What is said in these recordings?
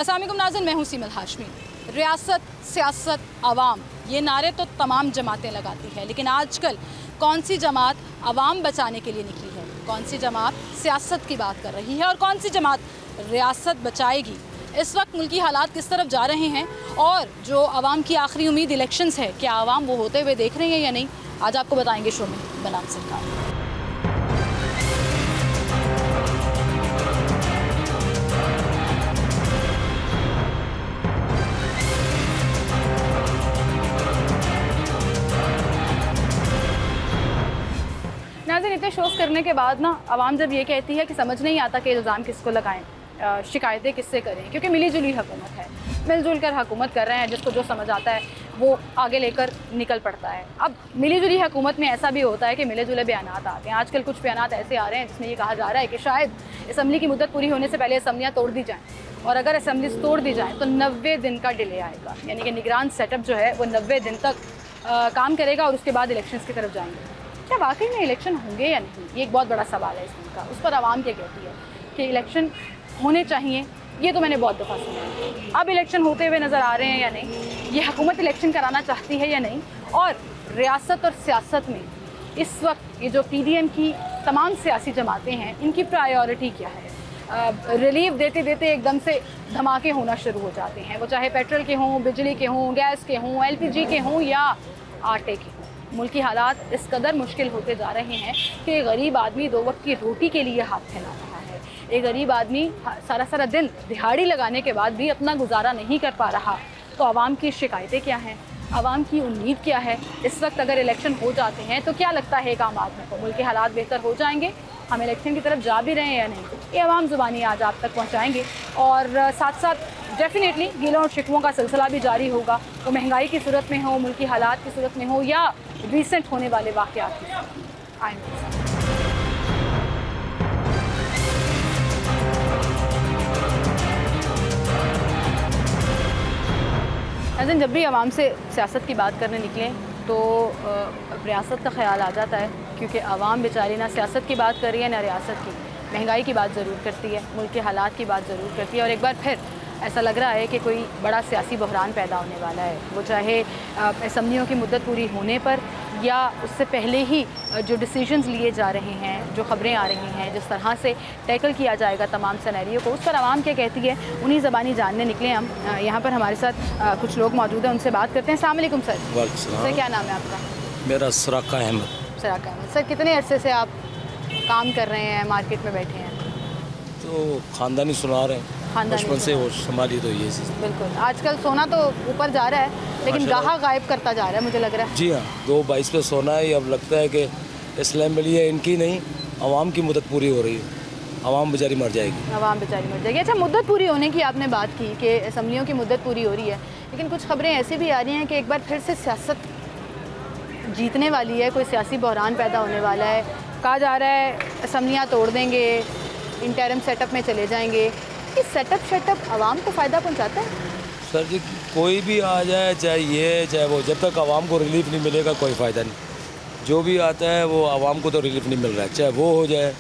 अस्सलाम वालेकुम नाज़रीन, मैं हूँ सीमल हाशमी। रियासत, सियासत, आवाम, ये नारे तो तमाम जमातें लगाती है, लेकिन आजकल कौन सी जमात आवाम बचाने के लिए निकली है, कौन सी जमात सियासत की बात कर रही है और कौन सी जमात रियासत बचाएगी? इस वक्त मुल्की हालात किस तरफ जा रहे हैं और जो आवाम की आखिरी उम्मीद इलेक्शंस है, क्या आवाम वो होते हुए देख रहे हैं या नहीं, आज आपको बताएंगे शो में बनाम सरकार। नाज़रीन, इतने शोज़ करने के बाद ना आवाम जब ये कहती है कि समझ नहीं आता कि इल्ज़ाम किसको लगाएं, शिकायतें किससे करें, क्योंकि मिली जुली हुकूमत है, मिलजुल कर हुकूमत कर रहे हैं, जिसको जो समझ आता है वो आगे लेकर निकल पड़ता है। अब मिली जुली हुकूमत में ऐसा भी होता है कि मिले जुले बयानात आते हैं। आजकल कुछ बयानात ऐसे आ रहे हैं जिसमें ये कहा जा रहा है कि शायद असम्बली की मुद्दत पूरी होने से पहले असम्बलियाँ तोड़ दी जाएँ, और अगर असम्बली तोड़ दी जाए तो 90 दिन का डिले आएगा, यानी कि निगरान सेटअप जो है वो 90 दिन तक काम करेगा और उसके बाद इलेक्शन की तरफ जाएंगे। क्या वाकई में इलेक्शन होंगे या नहीं, ये एक बहुत बड़ा सवाल है इसमें का। उस पर आवाम क्या कहती है कि इलेक्शन होने चाहिए, ये तो मैंने बहुत दफ़ा सुना है। अब इलेक्शन होते हुए नज़र आ रहे हैं या नहीं, ये हुकूमत इलेक्शन कराना चाहती है या नहीं, और रियासत और सियासत में इस वक्त ये जो PDM की तमाम सियासी जमातें हैं, इनकी प्रायोरिटी क्या है? रिलीफ देते देते एकदम से धमाके होना शुरू हो जाते हैं, वो चाहे पेट्रोल के हों, बिजली के हों, गैस के हों, LPG के हों या आटे के हों। मुल्की हालात इस कदर मुश्किल होते जा रहे हैं कि गरीब आदमी 2 वक्त की रोटी के लिए हाथ फैला रहा है। एक गरीब आदमी सारा दिन दिहाड़ी लगाने के बाद भी अपना गुजारा नहीं कर पा रहा। तो आवाम की शिकायतें क्या हैं, आवाम की उम्मीद क्या है? इस वक्त अगर इलेक्शन हो जाते हैं तो क्या लगता है एक आम आदमी को मुल्क के हालात बेहतर हो जाएंगे? हम इलेक्शन की तरफ जा भी रहे हैं या नहीं, ये आवाम ज़ुबानी आज आप तक पहुँचाएँगे। और साथ साथ डेफिनेटली गीलों और शिकवों का सिलसिला भी जारी होगा, वो महंगाई की सूरत में हो, मुल्की हालात की सूरत में हो, या रिसेंट होने वाले वाक़यात की सूरत में। आएँगे नाज़रीन, जब भी आवाम से सियासत की बात करने निकलें तो रियासत का ख्याल आ जाता है, क्योंकि आवाम बेचारी ना सियासत की बात कर रही है ना रियासत की। महंगाई की बात ज़रूर करती है, मुल्क के हालात की बात ज़रूर करती है, और एक बार फिर ऐसा लग रहा है कि कोई बड़ा सियासी बहरान पैदा होने वाला है। वो चाहे असम्बलियों की मुद्दत पूरी होने पर या उससे पहले ही जो डिसीजंस लिए जा रहे हैं, जो ख़बरें आ रही हैं, जिस तरह से टैकल किया जाएगा तमाम सिनेरियो को, उस पर आवाम क्या कहती है, उन्हीं ज़बानी जानने निकले हम। यहाँ पर हमारे साथ कुछ लोग मौजूद हैं, उनसे बात करते हैं। अस्सलाम वालेकुम सर। सर, क्या नाम है आपका? मेरा सराका अहमद। सराका अहमद। सर, कितने अरसे से आप काम कर रहे हैं, मार्केट में बैठे हैं? तो ख़ानदानी सुना रहे हैं, बचपन से वो संभाली तो ये चीज़। बिल्कुल, आजकल सोना तो ऊपर जा रहा है, लेकिन गाहा गायब करता जा रहा है, मुझे लग रहा है। जी हाँ, 2.22 पे सोना है। अब लगता है कि इस्लाम मिली है, इनकी नहीं, आवाम की मुद्दत पूरी हो रही है, आवाम बेचारी मर जाएगी। आवाम बेचारी मर जाएगी। अच्छा, मुद्दत पूरी होने की आपने बात की कि असम्बलियों की मुद्दत पूरी हो रही है, लेकिन कुछ खबरें ऐसी भी आ रही हैं कि एक बार फिर से सियासत जीतने वाली है, कोई सियासी बहरान पैदा होने वाला है। कहा जा रहा है असम्बलियाँ तोड़ देंगे, इंटरिम सेटअप में चले जाएंगे। इस सेटअप आवाम को फ़ायदा पहुंचाता है? सर जी, कोई भी आ जाए, चाहे ये चाहे वो, जब तक आवाम को रिलीफ नहीं मिलेगा कोई फ़ायदा नहीं। जो भी आता है वो आवाम को तो रिलीफ नहीं मिल रहा है, चाहे वो हो जाए,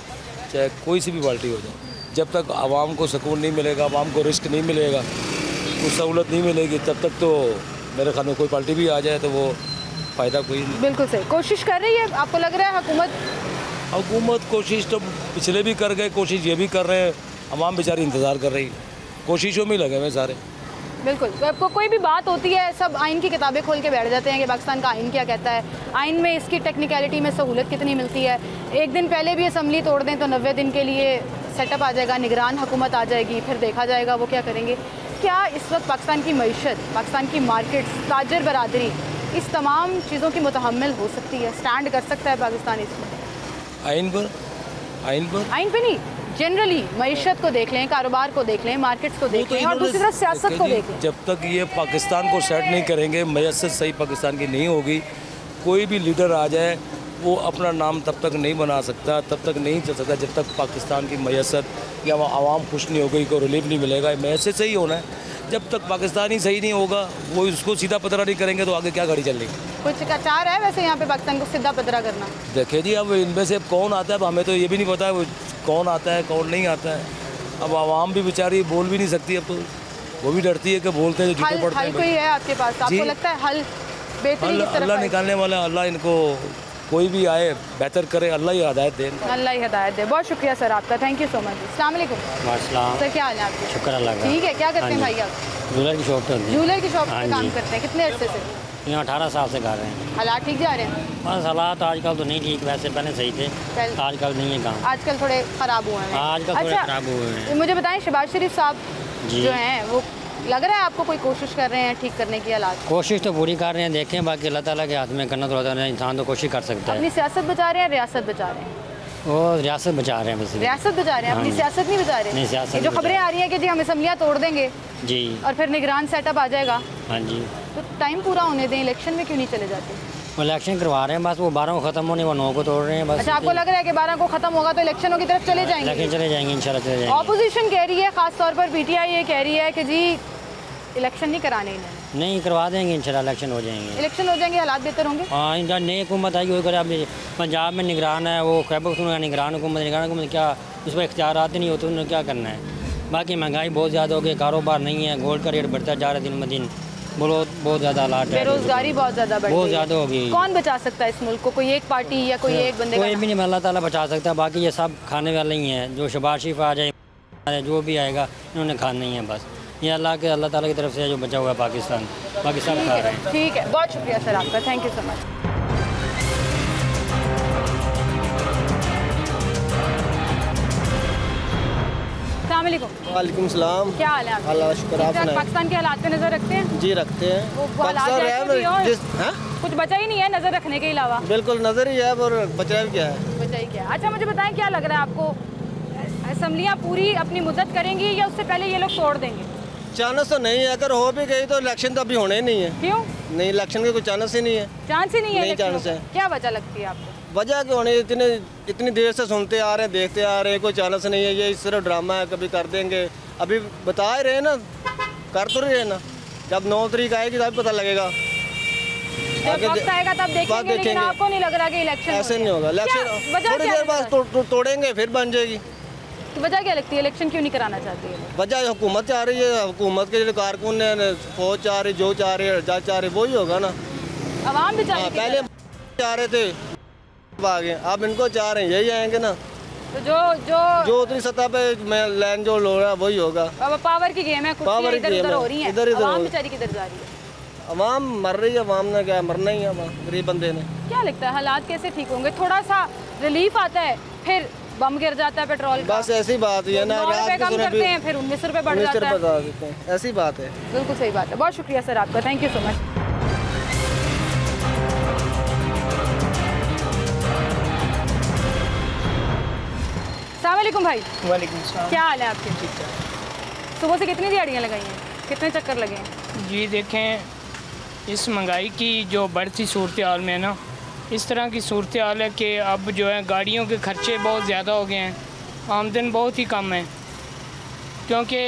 चाहे कोई सी भी पार्टी हो जाए। जब तक आवाम को सुकून नहीं मिलेगा, आवाम को रिस्क नहीं मिलेगा, कुछ सहूलत नहीं मिलेगी, तब तक तो मेरे ख्याल में कोई पार्टी भी आ जाए तो वो फ़ायदा कोई नहीं। बिल्कुल सही। कोशिश कर रही है, आपको लग रहा है हुकूमत कोशिश तो पिछले भी कर गए, कोशिश ये भी कर रहे हैं, आवाम बेचारी इंतज़ार कर रही है, कोशिशों में लगे हुए सारे। बिल्कुल, आपको कोई भी बात होती है सब आइन की किताबें खोल के बैठ जाते हैं कि पाकिस्तान का आइन क्या कहता है, आइन में इसकी टेक्निकलिटी में सहूलत कितनी मिलती है। एक दिन पहले भी असम्बली तोड़ दें तो 90 दिन के लिए सेटअप आ जाएगा, निगरान हुकूमत आ जाएगी, फिर देखा जाएगा वो क्या करेंगे। क्या इस वक्त पाकिस्तान की मईशत, पाकिस्तान की मार्केट्स, ताजर बरादरी इस तमाम चीज़ों की मुतहम्मिल हो सकती है, स्टैंड कर सकता है पाकिस्तान इसमें? आइन पर नहीं, जनरली मईशत को देख लें, कारोबार को देख लें, मार्केट्स को देख लें, और दूसरी तरफ सियासत को देख लें। जब तक ये पाकिस्तान को सेट नहीं करेंगे, मयसत सही पाकिस्तान की नहीं होगी, कोई भी लीडर आ जाए वो अपना नाम तब तक नहीं बना सकता, तब तक नहीं चल सकता जब तक पाकिस्तान की मयसत या आवाम खुश नहीं होगी, कोई रिलीफ नहीं मिलेगा। मयसत सही होना है, जब तक पाकिस्तान ही सही नहीं होगा, वो उसको सीधा पतरा नहीं करेंगे तो आगे क्या गाड़ी चलेगी। कुछ चार है वैसे यहाँ पे पाकिस्तान को सीधा पतरा करना? देखिए जी, अब इनमें से कौन आता है, अब हमें तो ये भी नहीं पता है कौन आता है कौन नहीं आता है। अब आवाम भी बेचारी बोल भी नहीं सकती अब तो। वो भी डरती है कि बोलते हैं झूठे पड़ते हल हैं। कोई है आपके पास? आपको लगता है हल बेहतरी किस तरफ अल्लाह आएगी? निकालने वाला, अल्लाह इनको कोई भी आए बेहतर करे, अल्लाह ही हिदायत दे। अल्लाह ही हिदायत दे। बहुत शुक्रिया सर आपका, थैंक यू सो मच। अस्सलाम वालेकुम सर, क्या हाल है आपके? शुक्र अल्लाह का। ठीक है, क्या करते हैं भाई आप? ज्वेलर की शॉप पे होती है। ज्वेलर की शॉप हाँ पे जी। काम करते हैं, कितने अरसे से? यहाँ 18 साल से कर रहे हैं। हालात ठीक जा रहे हैं? बस हालात आजकल तो नहीं ठीक, वैसे पहले सही थे, पहले- आजकल नहीं है काम। आजकल थोड़े ख़राब हुए हैं। आजकल थोड़े खराब हुए हैं। मुझे बताएं, शहबाज शरीफ साहब जी। जो हैं वो लग रहा है आपको कोई कोशिश कर रहे हैं ठीक करने की हालात? कोशिश तो पूरी कर रहे हैं, देखें, बाकी अल्लाह ताला के हाथ में करना तो होता है, इंसान तो कोशिश कर सकता है। अपनी सियासत बचा रहे हैं, रियासत बचा रहे हैं? वो रियासत बचा रहे हैं बस। रियासत बचा रहे हैं, अपनी हाँ जी। सियासत नहीं बचा रहे? नहीं, सियासत ये जो नहीं खबरें बचा आ रही हैं कि जी हम असम्बलियाँ तोड़ देंगे जी। और फिर निगरान सेटअप आ जाएगा, हाँ जी। तो टाइम पूरा होने दें, इलेक्शन में क्यों नहीं चले जाते? वो इलेक्शन करवा रहे हैं बस, वो 12 को ख़त्म होने, वो 9 को तोड़ रहे हैं बस। अच्छा, आपको लग रहा है कि 12 को खत्म होगा तो इलेक्शनों की तरफ चले जाएंगे? इलेक्शन चले जाएंगे, इंशाल्लाह चले जाएंगे। ऑपोजिशन कह रही है, खास तौर पर पीटीआई ये कह रही है कि जी इलेक्शन नहीं कराने इन्होंने। नहीं करवा देंगे, इंशाल्लाह इलेक्शन हो जाएंगे। इलेक्शन हो जाएंगे, हालात बेहतर होंगे। हाँ, इनका नई हुकूमत आई हुई करे। अब पंजाब में निगरान है, वो खैबर पख्तूनख्वा का निगरान हुकूमत क्या, उस पर इख्तियारात नहीं होते, उन्होंने क्या करना है। बाकी महंगाई बहुत ज़्यादा हो गई, कारोबार नहीं है, गोल्ड का रेट बढ़ता जा रहा है दिन ब दिन, बहुत ज़्यादा हालात है। बेरोजगारी बहुत ज़्यादा बढ़ बहुत गई है। ज़्यादा हो गई। कौन बचा सकता है इस मुल्क को? कोई एक पार्टी या कोई एक बंदे कोई का? भी नहीं, अल्लाह ताला बचा सकता। बाकी ये सब खाने वाले ही हैं, जो शहबाज शरीफ आ जाए, जो भी आएगा, इन्होंने खाना ही है बस। ये अल्लाह ताला की तरफ से जो बचा हुआ है पाकिस्तान, बाकी सब खा रहे हैं। ठीक है, बहुत शुक्रिया सर आपका, थैंक यू सो मच। वालेकुम सलाम। क्या हाल है आपके? अल्लाह का शुक्र, आप ठीक ठाक? सुनाएं। पाकिस्तान के हालात पे नजर रखते हैं? जी रखते हैं। वो हालात पाकिस्तान जैसे है भी हों, हाँ? कुछ बचा ही नहीं है नजर रखने के अलावा। बिल्कुल नजर ही है, और बचना भी क्या है। बचा ही क्या? अच्छा, मुझे बताएं, क्या लग रहा है आपको, असम्बलियाँ पूरी अपनी मुद्दत करेंगी या उससे पहले ये लोग तोड़ देंगे? चांस तो नहीं है, अगर हो भी गई तो इलेक्शन तो अभी होने ही नहीं है। क्यों? नहीं, इलेक्शन के कोई चांस ही नहीं है। चांस ही नहीं है नहीं इलेक्शनों चांस का? है। क्या वजह लगती है आपको? वजह क्यों होनी, इतनी देर से सुनते आ रहे हैं, देखते आ रहे हैं, कोई चांस नहीं है। ये सिर्फ ड्रामा है, कभी कर देंगे। अभी बता ही रहे हैं ना, कर तो रहे हैं ना। जब 9 तारीख आएगी तब पता लगेगा। जब वक्त आएगा तब देखेंगे, लेकिन आपको नहीं लग रहा कि इलेक्शन ऐसे नहीं होगा। इलेक्शन थोड़ी देर बाद तोड़ेंगे, फिर बन जाएगी। तो वजह क्या लगती है, इलेक्शन क्यों नहीं कराना चाहती है? वजह हुकूमत चाह रही है, हुकूमत के जो कारकुन है, फौज चाह रही, जो चाह रही है, जज चाह रही, वही होगा ना। आवाम भी हाँ, पहले चाह रहे थे आगे, अब इनको चाह रहे हैं, यही आएंगे ना। तो जो उतनी सतह पे लैंड जो लो रहा है वही होगा। अब पावर की गेम है, कुर्सियां इधर उधर हो रही हैं, इधर उधर आवाम बेचारी किधर जा रही है? अवाम मर रही है। अवाम ने क्या मरना ही है, गरीब बंदे ने। क्या लगता है हालात कैसे ठीक होंगे? थोड़ा सा रिलीफ आता है, फिर बम गिर जाता है पेट्रोल का। बस ऐसी बात ही है ना। 9 रुपए कम करते हैं, फिर 19 रुपए बढ़ जाता है। बता देते हैं, ऐसी बात है। बिल्कुल सही बात है। बहुत शुक्रिया सर आपका, थैंक यू सो मच। अस्सलामुअलैकुम भाई। वालेकुम सलाम। क्या हाल है आपके? सुबह से कितनी दिहाड़ियाँ लगाई हैं, कितने चक्कर लगे हैं? जी देखें, इस महंगाई की जो बढ़ती सूरत हाल में है ना, इस तरह की सूरत हाल है कि अब जो है गाड़ियों के खर्चे बहुत ज़्यादा हो गए हैं, आमदन बहुत ही कम है, क्योंकि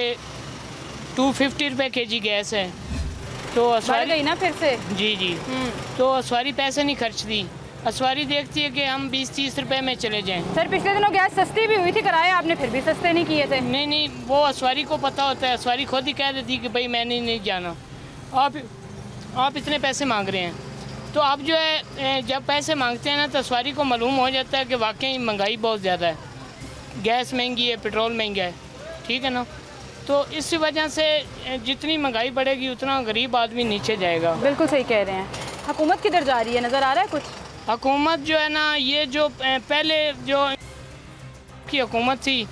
250 रुपये kg गैस है। तो बढ़ असवारी गई ना फिर से? जी तो असवारी पैसे नहीं खर्चती। असवारी देखती है कि हम 20-30 रुपए में चले जाएं। सर पिछले दिनों गैस सस्ती भी हुई थी, कराया आपने फिर भी सस्ते नहीं किए थे। नहीं, वो असवारी को पता होता है, असवारी खुद ही कह देती कि भाई मैंने नहीं जाना, आप इतने पैसे मांग रहे हैं। तो अब जो है जब पैसे मांगते हैं ना तो असवारी को मालूम हो जाता है कि वाकई महंगाई बहुत ज़्यादा है, गैस महंगी है, पेट्रोल महंगा है, ठीक है ना। तो इस वजह से जितनी महंगाई बढ़ेगी उतना गरीब आदमी नीचे जाएगा। बिल्कुल सही कह रहे हैं। हुकूमत किधर जा रही है, नज़र आ रहा है कुछ? हुकूमत जो है ना, ये जो पहले जो की हुकूमत थी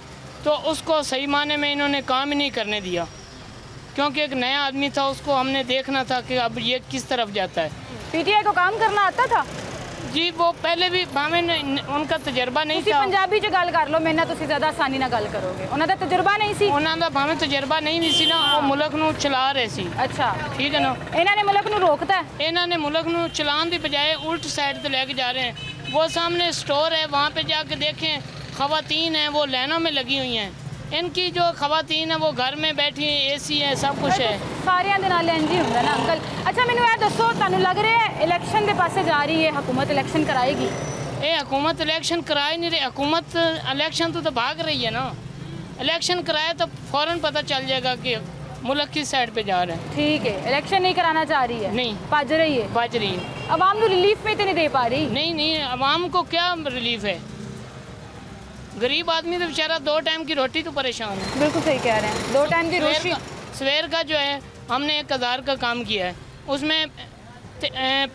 तो उसको सही माने में इन्होंने काम ही नहीं करने दिया, क्योंकि एक नया आदमी था, उसको हमने देखना था कि अब ये किस तरफ जाता है। पीटीआई को काम करना आता था जी, वो पहले भी भावें उनका तजर्बा नहीं था। पंजाबी च गल कर लो, मेरे ना तुसी ज़्यादा आसानी ना गल करोगे। उन्हां दा तजुर्बा नहीं सी, उन्हां दा भावें तजर्बा नहीं भी सी ना, वो मुल्क नूं चला रहे सी। अच्छा ठीक है ना। इन्हां ने मुल्क नूं रोकता है, इन्हां ने मुल्क नूं चलाने की बजाय उल्ट साइड पे लेके जा रहे हैं। वो सामने स्टोर है, वहाँ पे जाके देखें, खवातीन हैं वो लाइनों में लगी हुई हैं। इनकी जो खवातीन है वो घर में बैठी हैं, AC है, सब कुछ है। सारिਆਂ ਦੇ ਨਾਲ ਇੰਜ ਹੀ ਹੁੰਦਾ ना अंकल। अच्छा मैनू ये दसो, ਤੁਹਾਨੂੰ लग रहा है इलेक्शन के पासे जा रही है हुकूमत, इलेक्शन कराएगी? ये हुकूमत इलेक्शन करा ही नहीं रही। हुकूमत इलेक्शन तो भाग रही है ना। इलेक्शन कराए तो फ़ौरन पता चल जाएगा कि मुल्क की साइड पे जा रहा है। ठीक है, इलेक्शन नहीं कराना चाह रही है, नहीं बाज रही है, बच रही है। अवाम तो रिलीफ में तो नहीं दे पा रही। नहीं अवाम को क्या रिलीफ है, गरीब आदमी तो बेचारा 2 टाइम की रोटी तो परेशान है। बिल्कुल सही कह रहे हैं, 2 टाइम की रोटी। सवेर का जो है हमने 1000 का काम किया है, उसमें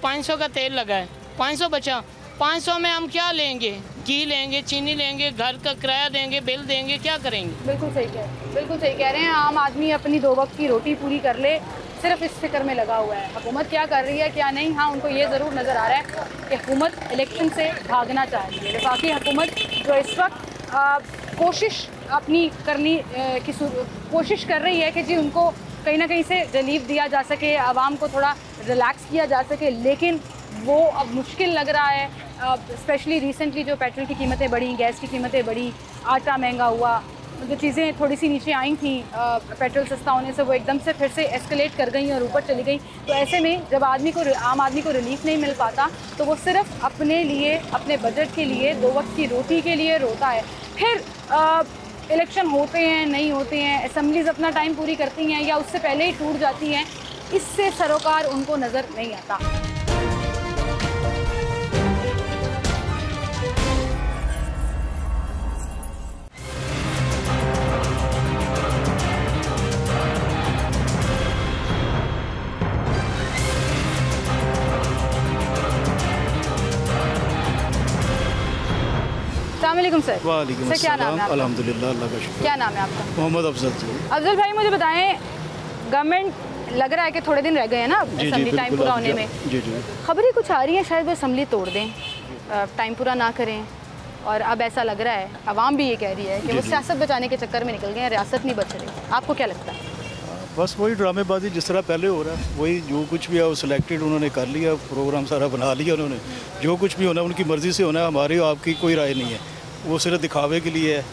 500 का तेल लगा है, 500 बचा। 500 में हम क्या लेंगे, घी लेंगे, चीनी लेंगे, घर का किराया देंगे, बिल देंगे, क्या करेंगे। बिल्कुल सही कह रहे हैं। आम आदमी अपनी 2 वक्त की रोटी पूरी कर ले, सिर्फ इस फिक्र में लगा हुआ है हुकूमत क्या कर रही है क्या नहीं। हाँ, उनको ये ज़रूर नज़र आ रहा है कि हुकूमत इलेक्शन से भागना चाह रही है। वफाकी हुकूमत जो इस वक्त कोशिश अपनी करनी की कोशिश कर रही है कि जी उनको कहीं ना कहीं से रिलीफ दिया जा सके, आवाम को थोड़ा रिलैक्स किया जा सके, लेकिन वो अब मुश्किल लग रहा है। स्पेशली रिसेंटली जो पेट्रोल की कीमतें बढ़ी, गैस की कीमतें बढ़ी, आटा महंगा हुआ, जो चीज़ें थोड़ी सी नीचे आई थी पेट्रोल सस्ता होने से, वो एकदम से फिर से एस्केलेट कर गई और ऊपर चली गई। तो ऐसे में जब आम आदमी को रिलीफ नहीं मिल पाता तो वो सिर्फ अपने लिए, अपने बजट के लिए, 2 वक्त की रोटी के लिए रोता है। फिर इलेक्शन होते हैं नहीं होते हैं, असम्बलीज़ अपना टाइम पूरी करती हैं या उससे पहले ही टूट जाती हैं, इससे सरोकार उनको नज़र नहीं आता। अस्सलामुअलैकुम सर। वालेकुम सर, क्या नाम है आपका? अल्हम्दुलिल्लाह, अल्लाह का शुक्र। क्या नाम है आपका? मोहम्मद अफजल जी। अफजल भाई, मुझे बताएं, गवर्नमेंट लग रहा है कि थोड़े दिन रह गए हैं ना असेंबली टाइम पूरा होने में। जी। खबरें कुछ आ रही हैं शायद वो असेंबली तोड़ दें, टाइम पूरा ना करें, और अब ऐसा लग रहा है, अवाम भी ये कह रही है कि वो सियासत बचाने के चक्कर में निकल गए हैं, रियासत नहीं बच रही। आपको क्या लगता है? बस वही ड्रामेबाजी जिस तरह पहले हो रहा है, वही जो कुछ भी है वो सिलेक्टेड उन्होंने कर लिया, प्रोग्राम सारा बना लिया उन्होंने। जो कुछ भी होना उनकी मर्ज़ी से होना है, हमारी आपकी कोई राय नहीं है, वो सिर्फ दिखावे के लिए है।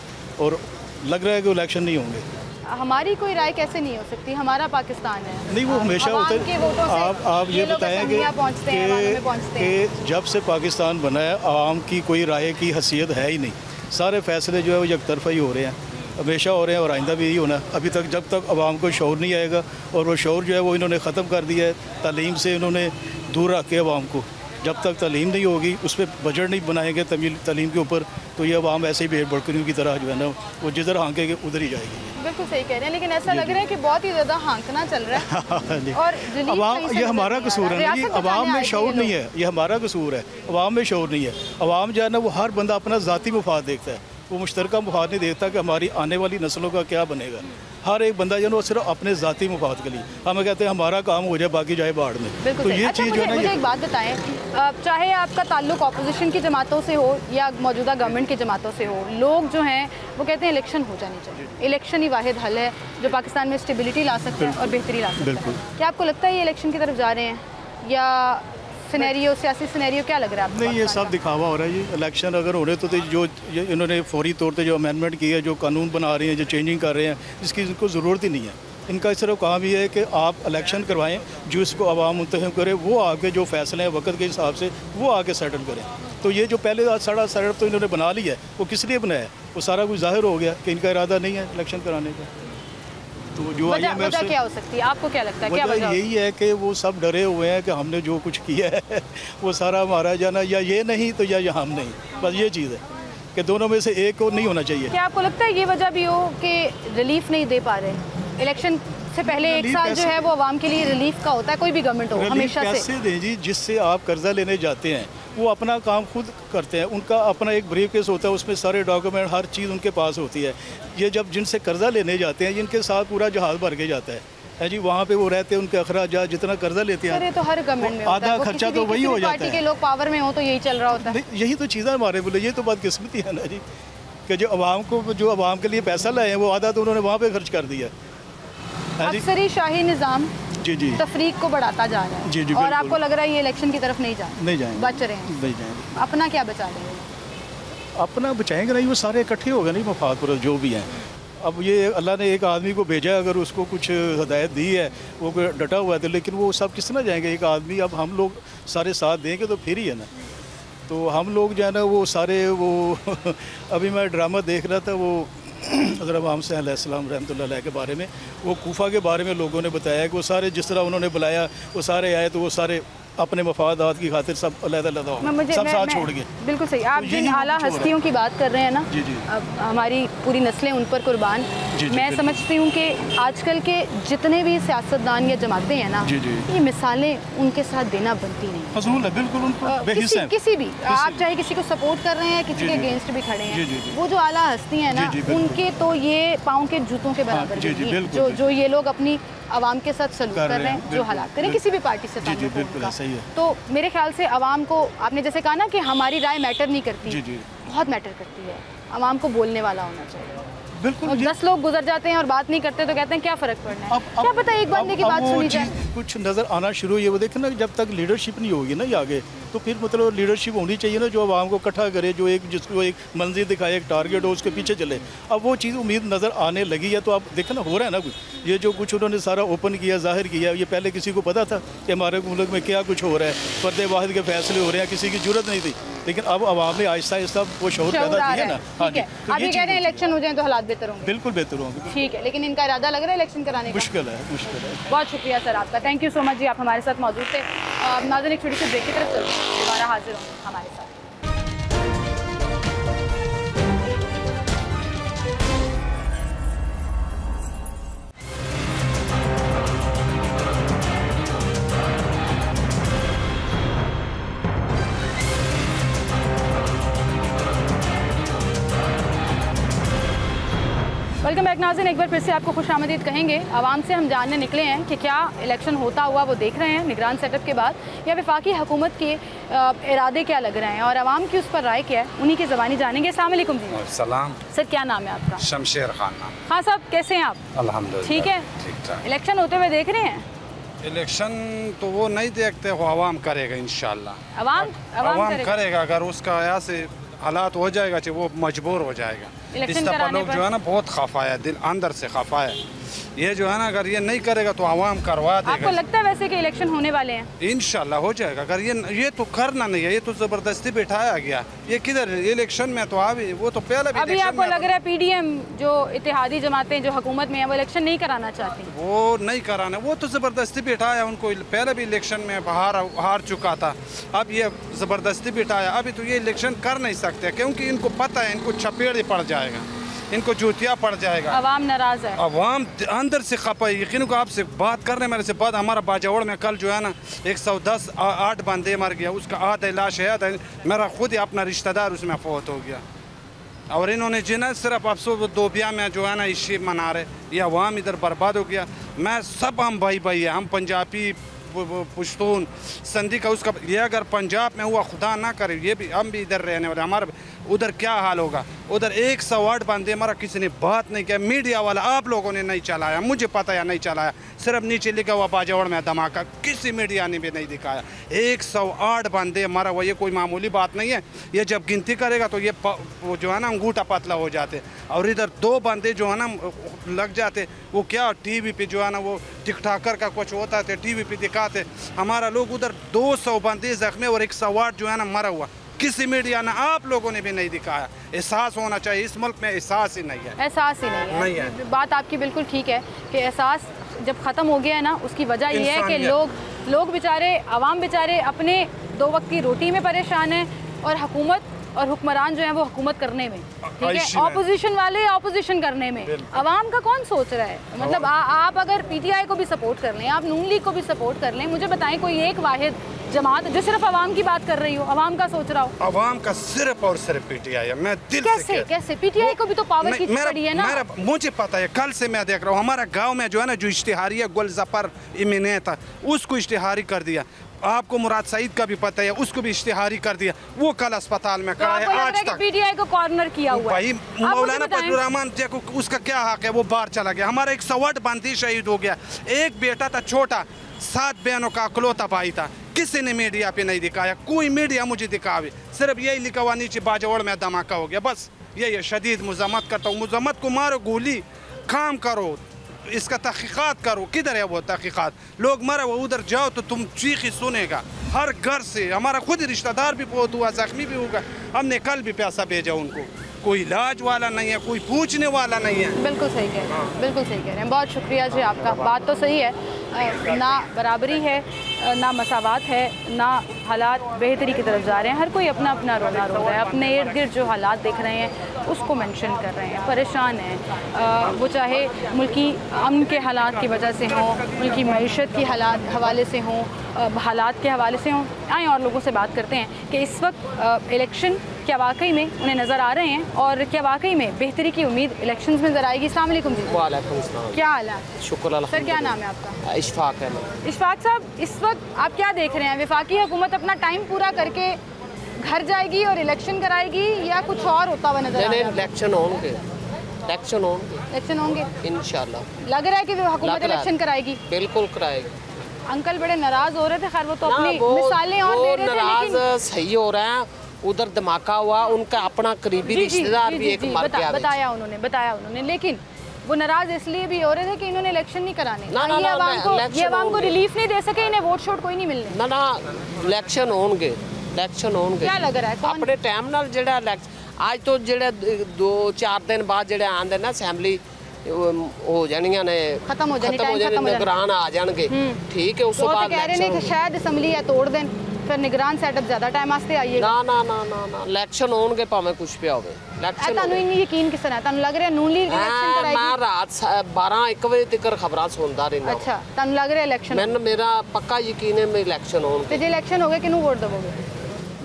और लग रहा है कि इलेक्शन नहीं होंगे। हमारी कोई राय कैसे नहीं हो सकती, हमारा पाकिस्तान है। नहीं, वो हमेशा होता है। आप ये बताएं कि जब से पाकिस्तान बना है आवाम की कोई राय की हैसियत है ही नहीं। सारे फैसले जो है वो यकतरफा ही हो रहे हैं, हमेशा हो रहे हैं और आइंदा भी यही होना। अभी तक जब तक आवाम को शऊर नहीं आएगा, और वो शऊर जो है वो इन्होंने ख़त्म कर दिया है, तालीम से इन्होंने दूर रख के आवाम को। जब तक तालीम नहीं होगी, उस पर बजट नहीं बनाएंगे तालीम के ऊपर, तो ये आवाम ऐसे ही भेड़ भड़करियों की तरह जो है ना वो जिधर हाँकेंगे उधर ही जाएगी। बिल्कुल सही कह रहे हैं, लेकिन ऐसा लग रहा है कि बहुत ही ज़्यादा हाँकना चल रहा है। और अवाम, ये हमारा कसूर है, ये अवाम में शऊर नहीं है, ये हमारा कसूर है। अवाम में शऊर नहीं है। अवाम जो है ना वो हर बंदा अपना ज़ाती मुफाद देखता है, वो मुश्तरका मुफाद नहीं देखता कि हमारी आने वाली नस्लों का क्या बनेगा। हर एक बंदा जो है वो सिर्फ अपने ज़ाती मुफाद के लिए, हमें कहते हैं हमारा काम हो जाए बाकी जाए बाढ़ में। तो ये चीज़ जो है ना, मुझे एक बात बताएं, चाहे आपका ताल्लुक अपोजिशन की जमातों से हो या मौजूदा गवर्नमेंट की जमातों से हो, लोग जो हैं वो कहते हैं इलेक्शन हो जानी चाहिए, इलेक्शन ही वाहिद हल है जो पाकिस्तान में स्टेबिलिटी ला सकता है और बेहतरी ला सकता है। क्या आपको लगता है ये इलेक्शन की तरफ जा रहे हैं, या सिनेरियो, सियासी सिनेरियो क्या लग रहा है आपको? नहीं, ये सब दिखावा हो रहा है। ये इलेक्शन अगर हो रहे तो जो इन्होंने फौरी तौर पे जो अमेंडमेंट की है, जो कानून बना रहे हैं, जो चेंजिंग कर रहे हैं, इसकी इनको ज़रूरत ही नहीं है। इनका सिर्फ काम ये है कि आप इलेक्शन करवाएं, जो इसको आवाम मुंतखब करे, वो आके जो फैसले हैं वक्त के हिसाब से वो आके सेटल करें। तो ये जो पहले सारा सेटअप तो इन्होंने बना लिया है, वो किस लिए बनाया है, वो सारा कुछ जाहिर हो गया कि इनका इरादा नहीं है इलेक्शन कराने का। तो जो वजह क्या हो सकती है, आपको क्या लगता है? क्या वजह यही है कि वो सब डरे हुए हैं कि हमने जो कुछ किया है वो सारा हमारा जाना, या ये नहीं तो या हम नहीं, बस ये चीज़ है कि दोनों में से एक को नहीं होना चाहिए। क्या आपको लगता है ये वजह भी हो कि रिलीफ नहीं दे पा रहे? इलेक्शन से पहले एक साल जो है वो आवाम के लिए रिलीफ का होता है, कोई भी गवर्नमेंट हो, हमेशा से। कैसे दें जी, जिससे आप कर्जा लेने जाते हैं वो अपना काम खुद करते हैं, उनका अपना एक ब्रीफ केस होता है, उसमें सारे डॉक्यूमेंट हर चीज़ उनके पास होती है। ये जब जिनसे कर्जा लेने जाते हैं, जिनके साथ पूरा जहाज़ भर के जाता है जी, वहाँ पे वो रहते हैं, उनके अखराजात जितना कर्जा लेते हैं, तो हर गवर्नमेंट में आधा खर्चा तो वही हो जाता है। के लोग पावर में हो तो यही चल रहा होता है। यही तो चीज़ें हमारे बोले, ये तो बदकिस्मती है ना जी, कि जो आवाम के लिए पैसा लाए हैं वो आधा तो उन्होंने वहाँ पे खर्च कर दिया। अक्सरी शाही निज़ाम जी तफरीक को बढ़ाता जा रहा है। जी, और आपको लग रहा है ये इलेक्शन की तरफ नहीं जाएंगे, बच रहे हैं, नहीं जाएंगे। अपना क्या बचा लेंगे? अपना बचाएंगे नहीं, वो सारे इकट्ठे हो गए नहीं मफाद पर जो भी हैं। अब ये अल्लाह ने एक आदमी को भेजा, अगर उसको कुछ हदायत दी है, वो डटा हुआ है, लेकिन वो सब किस तरह जाएंगे एक आदमी? अब हम लोग सारे साथ देंगे तो फिर ही है ना। तो हम लोग जो है ना वो सारे वो अभी मैं ड्रामा देख रहा था, वो अगर अवाम से अलैहिस्सलाम रहमतुल्लाह अलैह के बारे में, वो कूफा के बारे में लोगों ने बताया कि वो सारे जिस तरह उन्होंने बुलाया वो सारे आए, तो वो सारे अपने मफादात की खातिर सब अलग-अलग सब साथ छोड़ गए। बिल्कुल सही। आप जिन आला हस्तियों की बात कर रहे हैं ना, जी जी, अब हमारी पूरी नस्लें उन पर कुर्बान। मैं समझती हूँ कि आजकल के जितने भी सियासतदान या जमातें हैं ना, ये मिसालें उनके साथ देना बनती नहीं। फजूल है बिल्कुल, उनको किसी भी आप चाहे किसी को सपोर्ट कर रहे हैं, किसी के अगेंस्ट भी खड़े हैं, वो जो आला हस्ती हैं ना, उनके तो ये पाँव के जूतों के बराबर जो ये लोग अपनी आवाम के साथ सलूक कर रहे हैं, जो हालात करें किसी भी पार्टी से ताल्लुक हो उनका। तो मेरे ख्याल से आवाम को, आपने जैसे कहा ना कि हमारी राय मैटर नहीं करती, बहुत मैटर करती है। आवाम को बोलने वाला होना चाहिए। बिल्कुल। 10 लोग गुजर जाते हैं और बात नहीं करते तो कहते हैं क्या फ़र्क पड़ना है। क्या पता एक बंदे की बात सुनी जाए। कुछ नज़र आना शुरू हुई है, वो देखें ना, जब तक लीडरशिप नहीं होगी ना ये आगे, तो फिर मतलब लीडरशिप होनी चाहिए ना, जो आवाम को इकट्ठा करे, जो एक जिसको एक मंजिल दिखाए, एक टारगेट हो, उसके पीछे चले। अब वो चीज़ उम्मीद नज़र आने लगी है, तो आप देखें ना, हो रहा है ना कुछ, ये जो कुछ उन्होंने सारा ओपन किया, जाहिर किया, ये पहले किसी को पता था कि हमारे मुल्क में क्या कुछ हो रहा है, फ़र्द वाहिद के फैसले हो रहे हैं, किसी की जरूरत नहीं थी, लेकिन अब आवाम में आहिस्ता आहिस्ता वो शऊर पैदा किया ना। हाँ जी, आप ये कह रहे हैं इलेक्शन हो जाए तो हालात बेहतर होंगे। बिल्कुल बेहतर होंगे। ठीक है, लेकिन इनका इरादा लग रहा है इलेक्शन कराने का? मुश्किल है, मुश्किल है। बहुत शुक्रिया सर आपका, थैंक यू सो मच जी, आप हमारे साथ मौजूद थे। नाज़रीन, एक छोटी सी ब्रेक की तरफ चलते हैं, दोबारा हाजिर होंगे हमारे साथ। वेलकम बैक नाज़रीन, एक बार फिर से आपको खुशामदीद कहेंगे। आवाम से हम जानने निकले हैं कि क्या इलेक्शन होता हुआ वो देख रहे हैं निगरान सेटअप के बाद, या वफाकी हुकूमत के इरादे क्या लग रहे हैं और आवाम की उस पर राय क्या है, उन्हीं की ज़बानी जानेंगे। अस्सलाम वालेकुम जी। सलाम सर, क्या नाम है आपका? शमशेर खान नाम। हाँ साहब, कैसे हैं आप? अल्हम्दुलिल्लाह ठीक है। ठीक ठाक। इलेक्शन होते हुए देख रहे हैं? इलेक्शन तो वो नहीं देखते, वो आवाम करेगा इंशाल्लाह। आवाम करेगा, अगर उसका ऐसे हालात हो जाएगा कि वो मजबूर हो जाएगा। इस दफा लोग जो है ना बहुत खफा है, दिल अंदर से खफा है। ये जो है ना, अगर ये नहीं करेगा तो आवाम करवा देगा। आपको लगता है वैसे कि इलेक्शन होने वाले हैं? इंशाल्लाह हो जाएगा। अगर ये तो करना नहीं है, ये तो जबरदस्ती बिठाया गया। ये किधर इलेक्शन में तो अभी वो तो पहले भी अभी आपको लग रहा है पीडीएम जो इत्तेहादी जमातें जो हुकूमत में है वो इलेक्शन नहीं कराना चाहती? वो नहीं कराना, वो तो ज़बरदस्ती बिठाया उनको। पहले भी इलेक्शन में हार चुका था, अब ये ज़बरदस्ती बिठाया। अभी तो ये इलेक्शन कर नहीं सकते क्योंकि इनको पता है इनको चपेट ही पड़ जाएगा, इनको जूतिया पड़ जाएगा। अवाम नाराज है, अवाम अंदर से खपा है। यकीन को आपसे बात करने मेरे से बाद हमारा बाजावड़ में कल जो है ना 110 8 बंदे मर गया, उसका आधा लाश है, मेरा खुद ही अपना रिश्तेदार उसमें फौत हो गया। और इन्होंने जिन्हें सिर्फ अफसोस दोबिया में जो है ना इसी मना रहे, ये अवाम इधर बर्बाद हो गया। मैं सब हम भाई भाई है, हम पंजाबी पुश्तून संधी का उसका, ये अगर पंजाब में हुआ खुदा ना करे, ये भी हम भी इधर रहने वाले, हमारा उधर क्या हाल होगा। उधर 108 बंदे मरा, किसी ने बात नहीं किया। मीडिया वाला आप लोगों ने नहीं चलाया, मुझे पता है नहीं चलाया, सिर्फ नीचे लिखा हुआ बाजावड़ में धमाका, किसी मीडिया ने भी नहीं दिखाया। 108 बंदे मरा हुआ, ये कोई मामूली बात नहीं है। ये जब गिनती करेगा तो ये वो जो है ना अंगूठा पतला हो जाते। और इधर 2 बंदे जो है ना लग जाते, वो क्या टीवी पे जो है ना वो टिकटाकर का कुछ होता है, टीवी पे दिखाते। हमारा लोग उधर 200 बंदे जख्मी और 108 जो है ना मरा हुआ, किसी मीडिया ने आप लोगों ने भी नहीं दिखाया। एहसास होना चाहिए, इस मुल्क में एहसास ही नहीं है। एहसास ही नहीं है। बात आपकी बिल्कुल ठीक है कि एहसास जब ख़त्म हो गया है ना, उसकी वजह ये है कि लोग बेचारे, आवाम बेचारे अपने 2 वक्त की रोटी में परेशान हैं और हुकूमत और हुक्मरान जो है वो हुकूमत करने में, ठीक है, ऑपोजिशन वाले ऑपोजिशन करने में। आवाम का कौन सोच रहा है? मतलब आप अगर पीटीआई को भी सपोर्ट कर लें, आप नून लीग को भी सपोर्ट कर लें, मुझे बताएं कोई एक वाहिद जमात जो सिर्फ आवाम की बात कर रही हो, आवाम का सोच रहा हो। आवाम का सिर्फ और सिर्फ पीटीआई है। मैं दिल से कैसे पीटीआई को भी तो पावर की पड़ी है ना। मुझे पता है, कल से मैं देख रहा हूँ हमारा गाँव में जो है ना, जो इश्तिहारी है गुल जफर इमिने था, उसको इश्तिहारी कर दिया। आपको मुराद सईद का भी पता है, उसको भी इश्तिहारी कर दिया। वो कल अस्पताल में खड़ा है आज तक। पीटीआई को कॉर्नर किया हुआ भाई, मौलाना फजलुर रहमान देखो उसका क्या हक है, वो बाहर चला गया। हमारा 108 बंदी शहीद हो गया, एक बेटा था छोटा, 7 बहनों का अकलौता भाई था। किसी ने मीडिया पे नहीं दिखाया, कोई मीडिया मुझे दिखावे, सिर्फ यही लिखा हुआ नीचे बाजावड़ में धमाका हो गया, बस यही। शदीद मुज़म्मत करता हूँ, मुज़म्मत को मारो गोली, काम करो, इसका तहकीकात करो। किधर है वो तहकीकात? लोग मरा वो उधर जाओ तो तुम चीखी सुनेगा हर घर से। हमारा खुद रिश्तेदार भी बहुत हुआ, जख्मी भी होगा, हमने कल भी पैसा भेजा उनको। कोई इलाज वाला नहीं है, कोई पूछने वाला नहीं है। बिल्कुल सही कह रहे हैं, बिल्कुल सही कह रहे हैं। बहुत शुक्रिया जी आपका। बात तो सही है, ना बराबरी है, ना मसावात है, ना हालात बेहतरी की तरफ जा रहे हैं। हर कोई अपना अपना रोना रो रहा है, अपने इर्द गिर्द जो हालात देख रहे हैं उसको मेंशन कर रहे हैं, परेशान हैं। वो चाहे मुल्की अमन के हालात की वजह से हों, मुल्की मईशत की हवाले से हों, हालात के हवाले से हों। आएँ और लोगों से बात करते हैं कि इस वक्त इलेक्शन क्या वाकई में उन्हें नज़र आ रहे हैं और क्या वाकई में बेहतरी की उम्मीद इलेक्शंस में नज़र आएगी। अस्सलाम वालेकुम जी। वालेकुम सलाम। क्या हाल है? शुक्र अल्लाह। सर क्या नाम है आपका? इशफाक है। इशफाक साहब, इस वक्त आप क्या देख रहे हैं? वफाकी हुकूमत अपना टाइम पूरा करके घर जाएगी और इलेक्शन कराएगी या कुछ और होता हुआ नजर आ रहा है? इलेक्शन होंगे, इलेक्शन होंगे इंशाल्लाह। लग रहा है कि हुकूमत इलेक्शन कराएगी। बिल्कुल कराएगी। अंकल बड़े नाराज हो रहे थे, खैर वो तो अपनी मिसालें और दे रहे थे, नाराज सही हो रहे हैं। उधर धमाका हुआ, उनका अपना करीबी रिश्तेदार भी एक मर गया। बताया उन्होंने, लेकिन वो नाराज इसलिए भी हो रहे थे कि इन्होंने इलेक्शन नहीं कराने। ये आवाम को रिलीफ नहीं दे सके, इन्हें वोट शोट कोई नहीं मिलने। ना इलेक्शन होंगे। क्या लग रहा है अपने टाइम नाल जेड़ा आज तो जेड़े 2-4 दिन बाद जेड़े आंदे ना असेंबली हो जानियां ने, खत्म हो जाने, निगरान आ जाएंगे। ठीक है, उस बाद कह रहे हैं कि शायद असेंबली है तोड़ दें, फिर निगरान सेटअप ज्यादा टाइम वास्ते आइए। ना इलेक्शन होंगे भाਵੇਂ कुछ भी होवे। इलेक्शन ਤੁਹਾਨੂੰ ਇੰਨੀ ਯਕੀਨ ਕਿਸ ਤਰ੍ਹਾਂ? ਤੁਹਾਨੂੰ ਲੱਗ ਰਿਹਾ ਨੂਨ ਲੀਗ ਇਲੈਕਸ਼ਨ ਕਰਾਏਗੀ? ਮੈਂ ਰਾਤ 12-1 ਵਜੇ ਤੱਕ ਖਬਰਾਂ ਸੁਣਦਾ ਰਹਿੰਦਾ। ਅੱਛਾ, ਤੁਹਾਨੂੰ ਲੱਗ ਰਿਹਾ ਇਲੈਕਸ਼ਨ? ਮੇਰਾ ਪੱਕਾ ਯਕੀਨ ਹੈ ਮੈਂ ਇਲੈਕਸ਼ਨ ਹੋਣਗੇ। ਤੇ ਜੇ ਇਲੈਕਸ਼ਨ ਹੋ ਗਏ ਕਿਹਨੂੰ ਵੋਟ ਦੇਵੋਗੇ?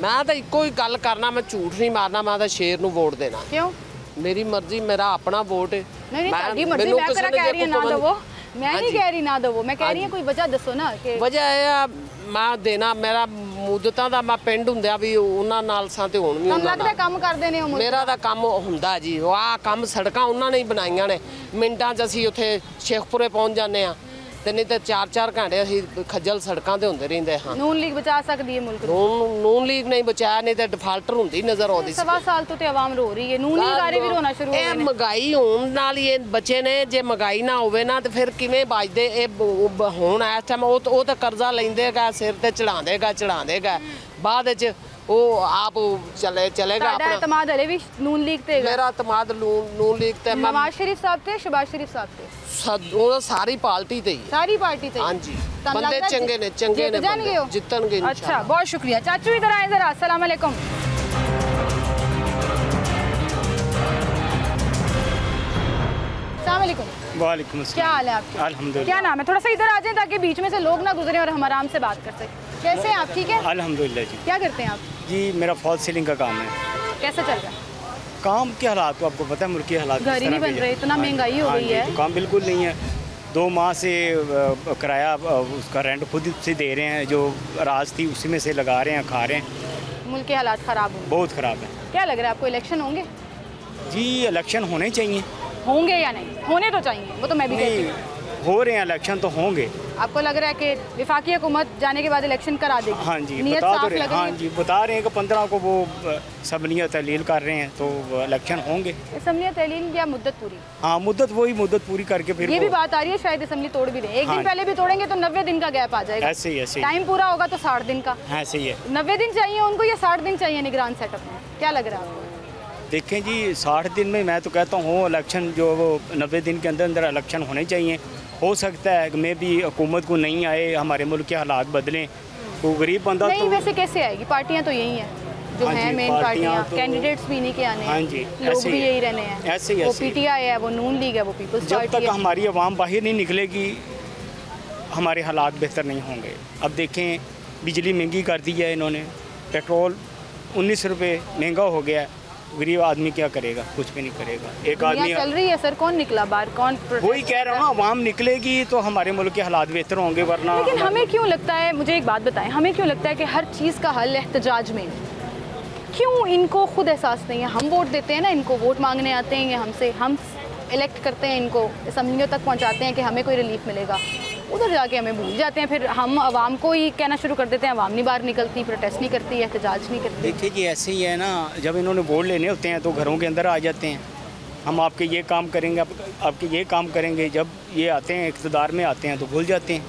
ਮੈਂ ਤਾਂ ਇੱਕੋ ਹੀ ਗੱਲ ਕਰਨਾ, ਮੈਂ ਝੂਠ ਨਹੀਂ ਮਾਰਨਾ, ਮੈਂ ਤਾਂ ਸ਼ੇਰ ਨੂੰ ਵੋਟ ਦੇਣਾ। ਕਿਉਂ? ਮੇਰੀ ਮਰਜ਼ੀ, ਮੇਰਾ ਆਪਣਾ ਵੋਟ ਹੈ। नहीं ਤੁਹਾਡੀ ਮਰਜ਼ੀ, मैं करा कह रही हूं ना दो, मैं नहीं कह रही ना दो, मैं कह रही हूं कोई वजह दसो ना कि वजह है मैं देना। मेरा ਮੁੱਦਤਾਂ ਦਾ ਮੈਂ ਪਿੰਡ ਹੁੰਦਿਆ ਵੀ ਉਹਨਾਂ ਨਾਲ ਸਾਂ ਤੇ ਹੁਣ ਵੀ ਉਹਨਾਂ ਨਾਲ ਕੰਮ ਕਰਦੇ ਨੇ। ਮੇਰਾ ਤਾਂ ਕੰਮ ਹੁੰਦਾ ਜੀ, ਆਹ ਕੰਮ ਸੜਕਾਂ ਉਹਨਾਂ ਨੇ ਹੀ ਬਣਾਈਆਂ ਨੇ। ਮਿੰਟਾਂ 'ਚ ਅਸੀਂ ਉੱਥੇ ਸ਼ੇਖਪੁਰੇ ਪਹੁੰਚ ਜਾਂਦੇ ਆ, ਤੇ ਨਹੀਂ ਤਾਂ 4-4 ਘੰਟੇ ਅਸੀਂ ਖੱਜਲ ਸੜਕਾਂ ਤੇ ਹੁੰਦੇ ਰਹਿੰਦੇ ਹਾਂ। ਨੂਨ ਲੀਗ ਬਚਾ ਸਕਦੀ ਹੈ ਮੁਲਕ ਨੂੰ? ਨੂਨ ਲੀਗ ਨਹੀਂ ਬਚਾਇਆ, ਨਹੀਂ ਤਾਂ ਡਿਫਾਲਟਰ ਹੁੰਦੀ ਨਜ਼ਰ ਆਉਂਦੀ ਸੀ। 1.25 ਸਾਲ ਤੋਂ ਤੇ ਆਵਾਮ ਰੋ ਰਹੀ ਹੈ, ਨੂਨ ਲੀਗ ਆਰੇ ਵੀ ਰੋਣਾ ਸ਼ੁਰੂ ਹੋ ਗਏ ਨੇ। ਇਹ ਮਹਿੰਗਾਈ ਹੋਣ ਨਾਲ ਹੀ ਇਹ ਬੱਚੇ ਨੇ। ਜੇ ਮਹਿੰਗਾਈ ਨਾ ਹੋਵੇ ਨਾ ਤੇ ਫਿਰ ਕਿਵੇਂ ਬਚਦੇ ਇਹ? ਹੁਣ ਇਸ ਟਾਈਮ ਉਹ ਤਾਂ ਕਰਜ਼ਾ ਲੈਂਦੇਗਾ, ਸਿਰ ਤੇ ਚੜਾਉਂਦੇਗਾ ਬਾਅਦ ਵਿੱਚ ਉਹ ਆਪ ਚਲੇਗਾ ਆਪਣਾ। ਇਤਮਾਦ ਹਲੇ ਵੀ ਨੂਨ ਲੀਗ ਤੇ ਹੈਗਾ? ਮੇਰਾ ਇਤਮਾਦ ਨੂਨ ਲੀਗ ਤੇ। ਨਵਾਜ਼ ਸ਼ਰੀਫ ਸਾਹਿਬ ਤੇ ਸ਼ਹਬਾਜ਼ ਸ਼ਰੀਫ ਸਾਹਿਬ ਤੇ? ਉਹ ਸਾਰੀ ਪਾਰਟੀ ਤੇ ਹੀ। ਸਾਰੀ ਪਾर्टी ਤੇ? ਹਾਂਜੀ, ਬੰਦੇ ਚੰਗੇ ਨੇ ਜਿੱਤਣਗੇ। अच्छा, बहुत शुक्रिया। चाचू इधर आए जरा। अस्सलाम वालेकुम। अस्सलाम वालेकुम। वालेकुम अस्सलाम। क्या हाल है आपका? अल्हम्दुलिल्लाह। क्या नाम है? थोड़ा सा इधर आ जाए ताकि बीच में से लोग ना गुजरे और हम आराम से बात कर सकें। कैसे हैं आप? ठीक है अल्हम्दुलिल्लाह जी। क्या करते हैं आप? जी मेरा फॉल सीलिंग का काम है। कैसे चल रहा है काम? के हालात तो आपको पता है, मुल्क के हालात घर ही नहीं बन रहे, इतना महंगाई हो गई है। तो काम बिल्कुल नहीं है। 2 माह से किराया उसका रेंट खुद से दे रहे हैं, जो राज थी उसी में से लगा रहे हैं, खा रहे हैं। मुल्क के हालात ख़राब होंगे, बहुत ख़राब है। क्या लग रहा है आपको, इलेक्शन होंगे? जी इलेक्शन होने चाहिए। होंगे या नहीं? होने तो चाहिए, वो तो मैं भी कहती हूँ। हो रहे हैं इलेक्शन तो होंगे। आपको लग रहा है कि वफाकी हुकूमत जाने के बाद इलेक्शन करा देगी? हाँ जी, नियत बता साफ तो रहे, लग रही हाँ है? जी बता रहे हैं कि 15 को वो सबनिया तहलील कर रहे हैं, तो इलेक्शन होंगे। असम्बली तहलील या मुद्दत पूरी? हाँ मुद्दत पूरी करके फिर ये भी बात आ रही है शायद असम्बली तोड़ भी रहे। एक दिन पहले भी तोड़ेंगे तो 90 दिन का गैप आ जाएगा। ऐसे ही टाइम पूरा होगा तो 60 दिन का। ऐसे ही है। 90 दिन चाहिए उनको या 60 दिन चाहिए निगरान सेटअप में? क्या लग रहा है आपको? देखें जी 60 दिन में मैं तो कहता हूँ इलेक्शन जो वो 90 दिन के अंदर इलेक्शन होने चाहिए। हो सकता है कि मैं भी हुकूमत को नहीं आए, हमारे मुल्क के हालात बदलें, तो गरीब बंदा नहीं तो वैसे कैसे आएगी? पार्टियां तो यही हैं जो हैं मेन पार्टियां, कैंडिडेट्स भी नहीं के आने हैं। हाँ जी, लोग भी यही रहने हैं। ऐसे ही वो पीटीआई है, वो नून लीग है, वो पीपल्स पार्टी है। जब तक हमारी आवाम बाहर नहीं निकलेगी हमारे हालात बेहतर नहीं होंगे। अब देखें बिजली महंगी कर दी है इन्होंने, पेट्रोल 19 रुपये महंगा हो गया है। गरीब आदमी क्या करेगा? कुछ भी नहीं करेगा। एक आदमी चल रही है सर, कौन निकला बाहर? कौन? वही कह रहा हूँ ना, आवाम निकलेगी तो हमारे मुल्क के हालात बेहतर होंगे, वरना। लेकिन हमें क्यों लगता है, मुझे एक बात बताएं, हमें क्यों लगता है कि हर चीज़ का हल एहतजाज में? क्यों इनको खुद एहसास नहीं है? हम वोट देते हैं ना, इनको वोट मांगने आते हैं, ये हमसे, हम इलेक्ट करते हैं इनको, असम्बलियों तक पहुँचाते हैं कि हमें कोई रिलीफ मिलेगा, उधर जाके हमें भूल जाते हैं। फिर हम आवाम को ही कहना शुरू कर देते हैं, आवाम नहीं बाहर निकलती, प्रोटेस्ट नहीं करती, एहतजाज नहीं करती। देखिए जी ऐसे ही है ना, जब इन्होंने वोट लेने होते हैं तो घरों के अंदर आ जाते हैं, हम आपके ये काम करेंगे, आपके ये काम करेंगे। जब ये आते हैं इक़्तिदार में आते हैं तो भूल जाते हैं।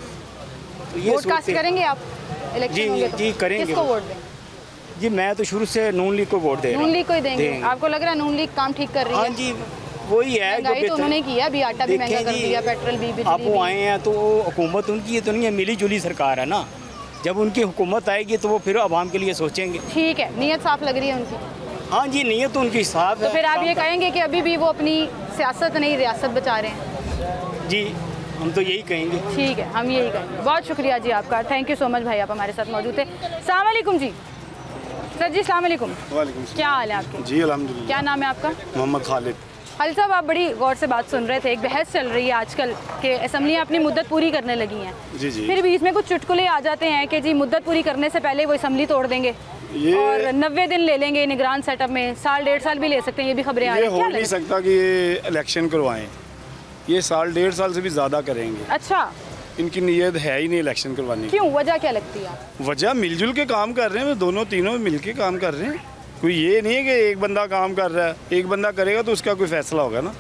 तो ये वोट कास्ट करेंगे आप? इलेक्शन होंगे तो जी करेंगे। किसको वोट दें? जी मैं तो शुरू से नून लीग को वोट दे रहा हूँ। नून लीग को ही देंगे। आपको लग रहा है नून लीग काम ठीक कर रही है? हाँ जी वही है जो महंगाई तो उन्होंने किया, अभी आटा भी महंगा कर दिया, पेट्रोल भी, बिजली आप वो भी। आए हैं तो हुकूमत उनकी ये तो नहीं है, मिली जुली सरकार है ना। जब उनकी हुकूमत आएगी तो वो फिर आवाम के लिए सोचेंगे। ठीक है, नीयत साफ लग रही है उनकी। हाँ जी नीयत तो उनकी साफ है। तो फिर आप ये कहेंगे कि अभी भी वो अपनी सियासत नहीं रियासत बचा रहे हैं? जी हम तो यही कहेंगे। ठीक है, हम यही कहेंगे। बहुत शुक्रिया जी आपका, थैंक यू सो मच भाई, आप हमारे साथ मौजूद थे। अस्सलाम वालेकुम जी। सर जी अस्सलाम वालेकुम। वालेकुम। क्या हाल है आपके? जी अल्हम्दुलिल्लाह। क्या नाम है आपका? मोहम्मद खालिद। खालिद साहब, आप बड़ी गौर से बात सुन रहे थे। एक बहस चल रही है आजकल कि असम्बलियाँ अपनी मुद्दत पूरी करने लगी हैं। जी जी। फिर बीच में कुछ चुटकुले आ जाते हैं कि जी मुद्दत पूरी करने से पहले वो असम्बली तोड़ देंगे और 90 दिन ले लेंगे निगरान सेटअप में, साल 1.5 साल भी ले सकते हैं। ये भी खबरें आ रही हैं। ये हो नहीं सकता कि ये इलेक्शन करवाएं, ये साल 1.5 साल से भी ज़्यादा करेंगे। अच्छा, इनकी नीयत है ही नहीं इलेक्शन करवाने की। क्यों, वजह क्या लगती है? वजह मिलजुल के काम कर रहे हैं, दोनों तीनों मिल के काम कर रहे हैं। कोई ये नहीं है कि एक बंदा काम कर रहा है, एक बंदा करेगा तो उसका कोई फैसला होगा ना।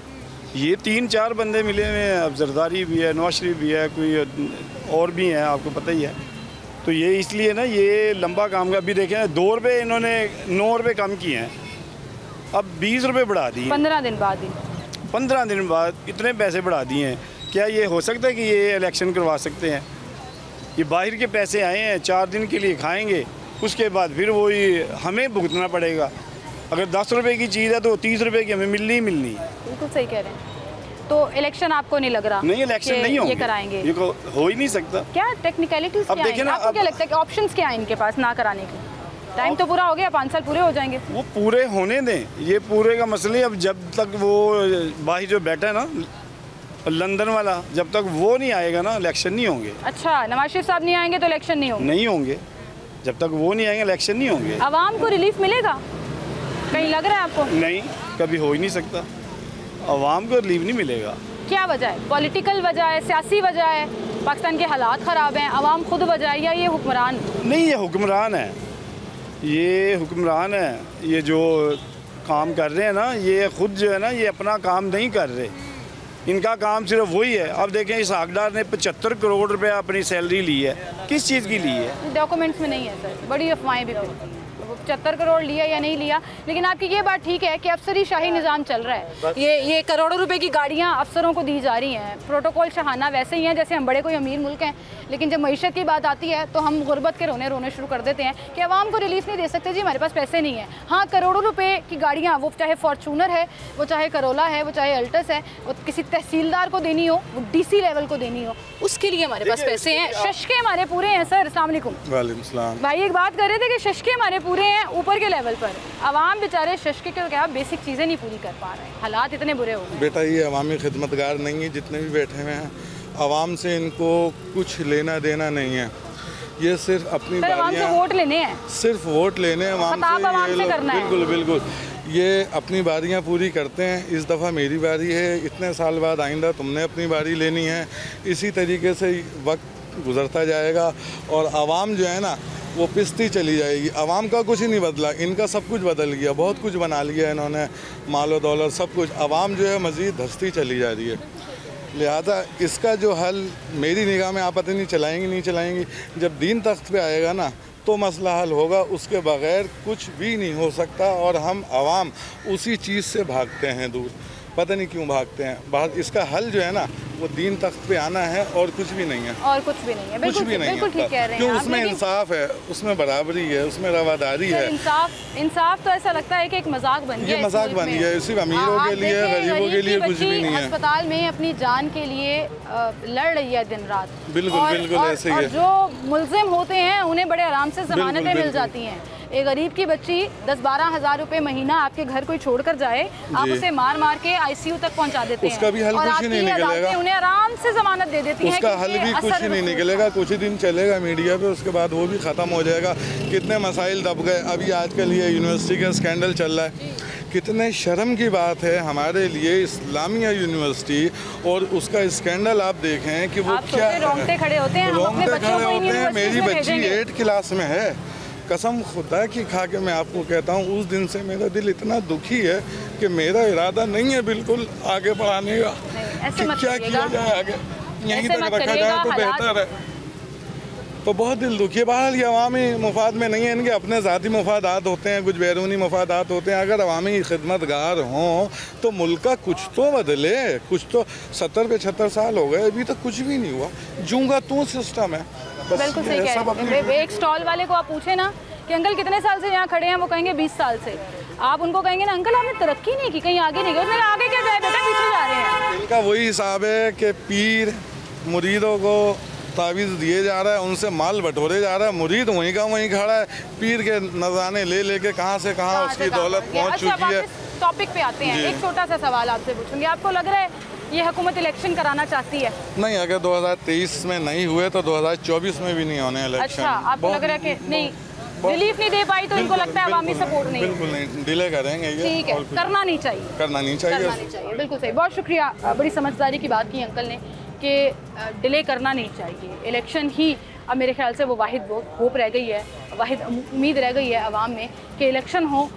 ये 3-4 बंदे मिले हुए हैं, अब जरदारी भी है, नवाज शरीफ भी है, कोई और भी हैं, आपको पता ही है। तो ये इसलिए ना ये लंबा काम का, अभी देखें 2 रुपये इन्होंने 9 रुपये कम किए हैं, अब 20 रुपये बढ़ा दिए 15 दिन बाद ही। 15 दिन बाद इतने पैसे बढ़ा दिए हैं। क्या ये हो सकता है कि ये इलेक्शन करवा सकते हैं? ये बाहर के पैसे आए हैं, 4 दिन के लिए खाएंगे, उसके बाद फिर वही हमें भुगतना पड़ेगा। अगर 10 रुपए की चीज़ है तो 30 रुपए की हमें मिलनी ही मिलनी है। बिल्कुल सही कह रहे हैं। तो इलेक्शन आपको नहीं लग रहा? नहीं, इलेक्शन नहीं होंगे, ये कराएंगे, ये हो ही नहीं सकता। क्या टेक्निकलिटीज क्या हैं? आपको क्या लगता है कि ऑप्शंस क्या हैं इनके पास ना कराने की? टाइम तो पूरा हो गया, 5 साल पूरे हो जाएंगे। वो पूरे होने दें, ये पूरे का मसले। अब जब तक वो बाहर जो बैठा है ना लंदन वाला, जब तक वो नहीं आएगा ना इलेक्शन नहीं होंगे। अच्छा, नवाज शरीफ साहब नहीं आएंगे तो इलेक्शन नहीं होंगे? नहीं होंगे, जब तक वो नहीं आएंगे इलेक्शन नहीं होंगे। आवाम को रिलीफ मिलेगा कहीं, लग रहा है आपको? नहीं, कभी हो ही नहीं सकता। आवाम को रिलीफ नहीं मिलेगा। क्या वजह है? पॉलिटिकल वजह है, सियासी वजह है, पाकिस्तान के हालात ख़राब हैं, आवाम खुद वजह है, या ये हुक्मरान? नहीं, ये हुक्मरान है, ये हुक्मरान है। ये जो काम कर रहे हैं ना, ये खुद जो है ना, ये अपना काम नहीं कर रहे। इनका काम सिर्फ वही है। अब देखें इस हकदार ने 75 करोड़ रुपए अपनी सैलरी ली है, किस चीज़ की ली है? डॉक्यूमेंट्स में नहीं है सर, बड़ी अफवाहें भी फिरती हैं। 75 करोड़ लिया या नहीं लिया, लेकिन आपकी ये बात ठीक है कि अफसरी शाही निज़ाम चल रहा है। ये करोड़ों रुपए की गाड़ियाँ अफसरों को दी जा रही हैं, प्रोटोकॉल शाहाना वैसे ही हैं जैसे हम बड़े कोई अमीर मुल्क हैं। लेकिन जब मईशत की बात आती है तो हम गुर्बत के रोने शुरू कर देते हैं कि आवाम को रिलीफ नहीं दे सकते जी, हमारे पास पैसे नहीं है। हाँ, करोड़ों रुपए की गाड़ियाँ, वो चाहे फॉर्चूनर है, वो चाहे करोला है, वो चाहे अल्टस है, वो किसी तहसीलदार को देनी हो, वो DC लेवल को देनी हो, उसके लिए हमारे पास पैसे हैं। शशके हमारे पूरे हैं सर। अस्सलाम वालेकुम। वालेकुम सलाम। भाई एक बात कर रहे थे कि शशके हमारे पूरे हैं ऊपर के लेवल पर, आवाम बेचारे शशके के क्या बेसिक चीज़ें नहीं पूरी कर पा रहे हैं, हालात इतने बुरे हो गए। बेटा ये अवामी खिदमतगार नहीं है, जितने भी बैठे हुए हैं आवाम से इनको कुछ लेना देना नहीं है। ये सिर्फ अपनी आवाम से वोट लेने हैं, सिर्फ वोट लेने हैं आवाम से, ये करना बिल्कुल बिल्कुल ये अपनी बारियां पूरी करते हैं। इस दफ़ा मेरी बारी है, इतने साल बाद आइंदा तुमने अपनी बारी लेनी है। इसी तरीके से वक्त गुजरता जाएगा और आवाम जो है ना वो पिसती चली जाएगी। आवाम का कुछ ही नहीं बदला, इनका सब कुछ बदल गया, बहुत कुछ बना लिया इन्होंने, मालो दौलत सब कुछ। आवाम जो है मज़ीद धंसती चली जा रही है। लिहाजा इसका जो हल मेरी निगाह में आपत्ति नहीं चलाएंगी। जब दीन तख्त पे आएगा ना तो मसला हल होगा, उसके बगैर कुछ भी नहीं हो सकता। और हम आवाम उसी चीज़ से भागते हैं दूर, पता नहीं क्यों भागते हैं। इसका हल जो है ना वो दीन तख्त पे आना है और कुछ भी नहीं है, और कुछ भी नहीं है। कुछ भी नहीं है, ठीक कह रहे हैं। क्यों? उसमें इंसाफ है, उसमें बराबरी है, उसमें रवादारी है। इंसाफ तो ऐसा लगता है कि एक मजाक बन गया, ये मजाक बन गया है। सिर्फ अमीरों के लिए, गरीबों के लिए कुछ भी नहीं है। अस्पताल में अपनी जान के लिए लड़ रही है दिन रात। बिल्कुल ऐसे ही है। जो मुल्जिम होते हैं उन्हें बड़े आराम से जमानतें मिल जाती हैं। एक गरीब की बच्ची 10-12 हज़ार रुपए महीना आपके घर कोई छोड़ कर जाए, आप उसे मार के ICU तक पहुंचा देते हैं, उसका भी हल कुछ ही नहीं निकलेगा। उन्हें आराम से जमानत दे देती हैं, उसका हल भी कुछ ही नहीं निकलेगा। कुछ ही दिन चलेगा मीडिया पे, उसके बाद वो भी ख़त्म हो जाएगा। कितने मसाइल दब गए। अभी आजकल ये यूनिवर्सिटी का स्कैंडल चल रहा है, कितने शर्म की बात है हमारे लिए। इस्लामिया यूनिवर्सिटी और उसका स्कैंडल आप देखें कि वो क्या रोंगटे खड़े होते हैं। मेरी बच्ची 8 क्लास में है, कसम खुदा की खा के मैं आपको कहता हूँ, उस दिन से मेरा दिल इतना दुखी है कि मेरा इरादा नहीं है बिल्कुल आगे बढ़ाने का कि क्या किया जाए आगे, यहीं तक रखा जाए तो बेहतर है। तो बहुत दिल दुखी है। बहरहाल ये अवामी मुफाद में नहीं है, इनके अपने ज़ाती मुफादात होते हैं, कुछ बैरूनी मुफादात होते हैं। अगर अवामी खिदमतगार हों तो मुल्क का कुछ तो बदले। कुछ तो 70-75 साल हो गए, अभी तक कुछ भी नहीं हुआ। जूंगा तू सिस्टम है। बिल्कुल सही कह रहे हैं। एक स्टॉल वाले को आप पूछे ना कि अंकल कितने साल से यहाँ खड़े हैं, वो कहेंगे 20 साल से। आप उनको कहेंगे ना अंकल आपने तरक्की नहीं की, कहीं आगे नहीं गए, उसने आगे क्या जाए बेटा, पीछे जा रहे हैं। इनका वही हिसाब है कि पीर मुरीदों को तावीज़ दिए जा रहा है, उनसे माल बटोरे जा रहा है, मुरीद वहीं का वहीं खड़ा है, पीर के नजराने ले लेके कहाँ से कहाँ उसकी दौलत पहुँच चुकी है। टॉपिक पे आते हैं, एक छोटा सा सवाल आपसे पूछूंगी, आपको लग रहा है ये हुकूमत इलेक्शन कराना चाहती है? नहीं, अगर 2023 में नहीं हुए तो 2024 में भी नहीं होने इलेक्शन। अच्छा, आपको लग रहा है कि नहीं रिलीफ नहीं दे पाई तो इनको लगता है अवामी सपोर्ट नहीं? बिल्कुल नहीं, डिले करेंगे ये। ठीक है, करना नहीं चाहिए, करना नहीं चाहिए। बिल्कुल सही, बहुत शुक्रिया। बड़ी समझदारी की बात की अंकल ने कि डिले करना नहीं चाहिए। इलेक्शन ही अब मेरे ख्याल से वो वाहिद वो होप रह गई है, वाहिद उम्मीद रह गई है आवाम में कि इलेक्शन हो,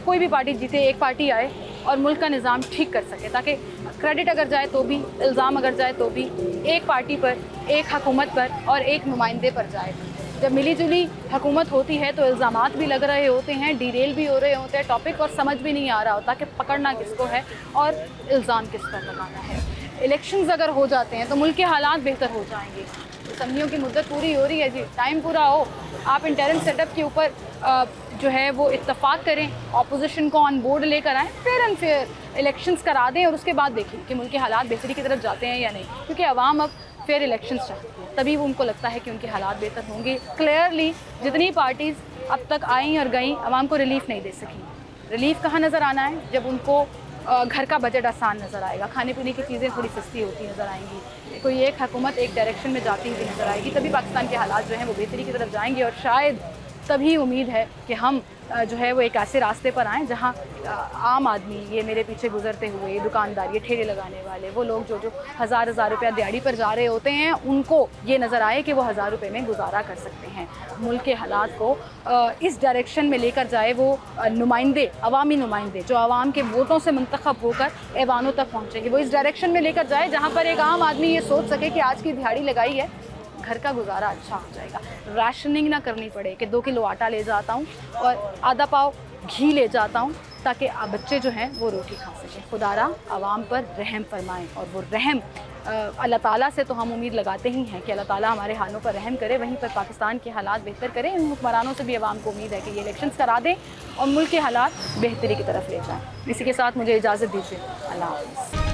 कोई भी पार्टी जीते, एक पार्टी आए और मुल्क का निज़ाम ठीक कर सके, ताकि क्रेडिट अगर जाए तो भी, इल्ज़ाम अगर जाए तो भी एक पार्टी पर, एक हुकूमत पर और एक नुमाइंदे पर जाए। जब मिली जुली हुकूमत होती है तो इल्ज़ामात भी लग रहे होते हैं, डीरेल भी हो रहे होते हैं टॉपिक, और समझ भी नहीं आ रहा होता कि पकड़ना किसको है और इल्ज़ाम किस पर लगाना है। इलेक्शंस अगर हो जाते हैं तो मुल्क के हालात बेहतर हो जाएंगे। असम्बलियों की मुद्दत पूरी हो रही है जी, टाइम पूरा हो, आप इंटरिम सेटअप के ऊपर जो है वो इत्तफाक करें, अपोजिशन को ऑन बोर्ड लेकर आएँ, फेयर एंड फेयर इलेक्शंस करा दें और उसके बाद देखें कि मुल्क के हालात बेहतरी की तरफ जाते हैं या नहीं। क्योंकि आवाम अब फेयर इलेक्शंस चाहती है, तभी वो उनको लगता है कि उनके हालात बेहतर होंगे। क्लियरली जितनी पार्टीज़ अब तक आई और गई, आवाम को रिलीफ नहीं दे सकी। रिलीफ कहाँ नज़र आना है? जब उनको घर का बजट आसान नज़र आएगा, खाने पीने की चीज़ें थोड़ी सस्ती होती नज़र आएंगी, कोई एक हुकूमत एक डायरेक्शन में जाती हुई नज़र आएगी, तभी पाकिस्तान के हालात जो हैं वो बेहतरी की तरफ जाएंगे। और शायद तभी उम्मीद है कि हम जो है वो एक ऐसे रास्ते पर आएँ जहाँ आम आदमी, ये मेरे पीछे गुजरते हुए ये दुकानदार, ये ठेले लगाने वाले, वो लोग जो हज़ार रुपया दिहाड़ी पर जा रहे होते हैं, उनको ये नज़र आए कि वो 1000 रुपये में गुजारा कर सकते हैं। मुल्क के हालात को इस डायरेक्शन में लेकर जाए वो नुमाइंदे, अवामी नुमाइंदे जो आवाम के वोटों से मुंतखब होकर ऐवानों तक पहुँचेंगे, वो इस डायरेक्शन में लेकर जाए जहाँ पर एक आम आदमी ये सोच सके कि आज की दिहाड़ी लगाई है, घर का गुजारा अच्छा हो जाएगा। राशनिंग ना करनी पड़े कि 2 किलो आटा ले जाता हूँ और आधा पाव घी ले जाता हूँ ताकि बच्चे जो हैं वो रोटी खा सकें। खुदारा आवाम पर रहम फरमाएं, और वो रहम अल्लाह ताला से तो हम उम्मीद लगाते ही हैं कि अल्लाह ताला हमारे हालों पर रहम करे, वहीं पर पाकिस्तान के हालात बेहतर करें। इन हुक्मरानों से भी आवाम को उम्मीद है कि ये इलेक्शंस करा दें और मुल्क के हालात बेहतरी की तरफ ले जाएँ। इसी के साथ मुझे इजाज़त दीजिए, अल्लाह हाफ़िज़।